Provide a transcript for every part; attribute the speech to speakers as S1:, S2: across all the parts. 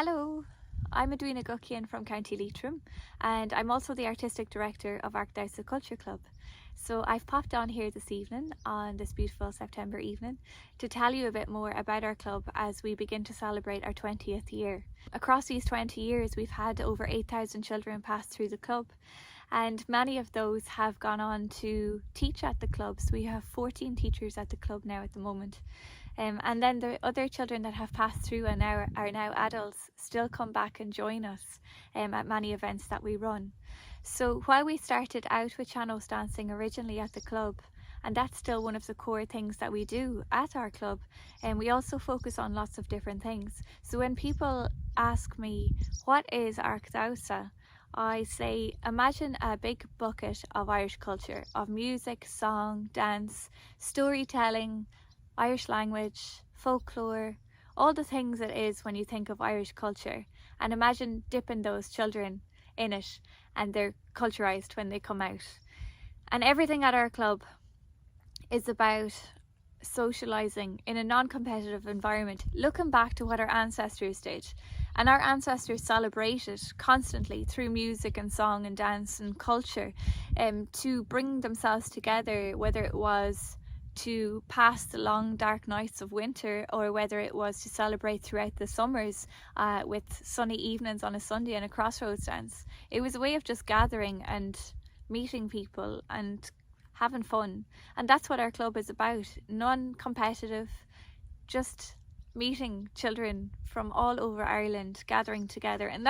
S1: Hello, I'm Edwina Guckian from County Leitrim, and I'm also the Artistic Director of Áirc Damhsa Culture Club. So I've popped on here this evening, on this beautiful September evening, to tell you a bit more about our club as we begin to celebrate our 20th year. Across these 20 years we've had over 8,000 children pass through the club, and many of those have gone on to teach at the club. So we have 14 teachers at the club now at the moment. And then the other children that have passed through and now are now adults still come back and join us at many events that we run. So while we started out with sean-nós dancing originally at the club, and that's still one of the core things that we do at our club, and we also focus on lots of different things. So when people ask me, what is Áirc Damhsa? I say, imagine a big bucket of Irish culture, of music, song, dance, storytelling, Irish language, folklore, all the things it is when you think of Irish culture, and imagine dipping those children in it and they're culturized when they come out. And everything at our club is about socializing in a non-competitive environment, looking back to what our ancestors did. And our ancestors celebrated constantly through music and song and dance and culture to bring themselves together, whether it was to pass the long dark nights of winter or whether it was to celebrate throughout the summers with sunny evenings on a Sunday and a crossroads dance. It was a way of just gathering and meeting people and having fun, and that's what our club is about. Non-competitive, just meeting children from all over Ireland, gathering together. And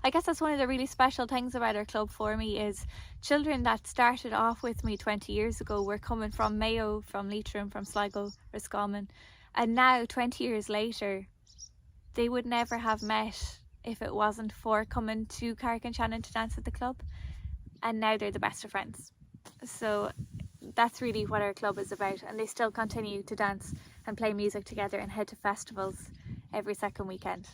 S1: I guess that's one of the really special things about our club for me, is children that started off with me 20 years ago were coming from Mayo, from Leitrim, from Sligo, Roscommon, and now 20 years later they would never have met if it wasn't for coming to Carrick and Shannon to dance at the club, and now they're the best of friends. So that's really what our club is about, and they still continue to dance and play music together and head to festivals every second weekend.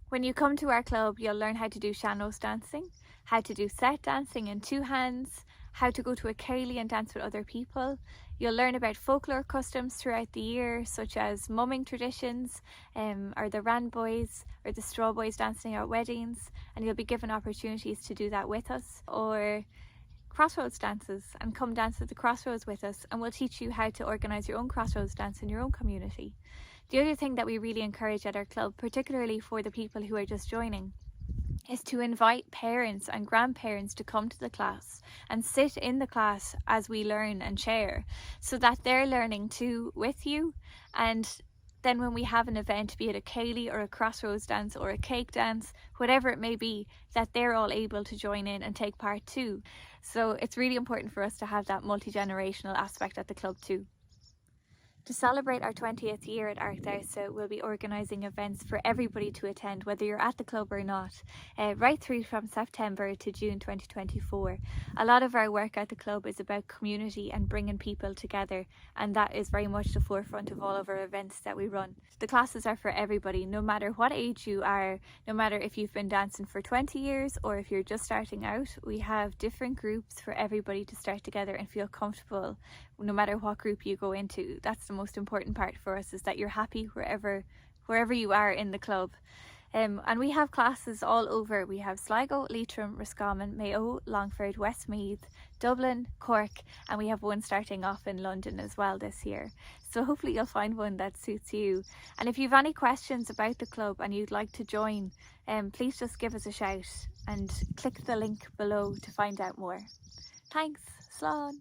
S1: When you come to our club, you'll learn how to do sean-nós dancing, how to do set dancing in two hands, how to go to a ceilidh and dance with other people. You'll learn about folklore customs throughout the year, such as mumming traditions, or the Ran Boys or the Straw Boys dancing at weddings, and you'll be given opportunities to do that with us. Or crossroads dances, and come dance at the crossroads with us, and we'll teach you how to organise your own crossroads dance in your own community. The other thing that we really encourage at our club, particularly for the people who are just joining, is to invite parents and grandparents to come to the class and sit in the class as we learn and share, so that they're learning too with you. And then when we have an event, be it a ceilidh or a crossroads dance or a cake dance, whatever it may be, that they're all able to join in and take part too. So it's really important for us to have that multi-generational aspect at the club too. To celebrate our 20th year at Áirc Damhsa, we'll be organising events for everybody to attend, whether you're at the club or not, right through from September to June 2024. A lot of our work at the club is about community and bringing people together, and that is very much the forefront of all of our events that we run. The classes are for everybody, no matter what age you are, no matter if you've been dancing for 20 years or if you're just starting out. We have different groups for everybody to start together and feel comfortable, no matter what group you go into. That's the most important part for us, is that you're happy wherever you are in the club. And we have classes all over. We have Sligo, Leitrim, Roscommon, Mayo, Longford, Westmeath, Dublin, Cork, and we have one starting off in London as well this year. So hopefully you'll find one that suits you. And if you've any questions about the club and you'd like to join, please just give us a shout and click the link below to find out more. Thanks, slán.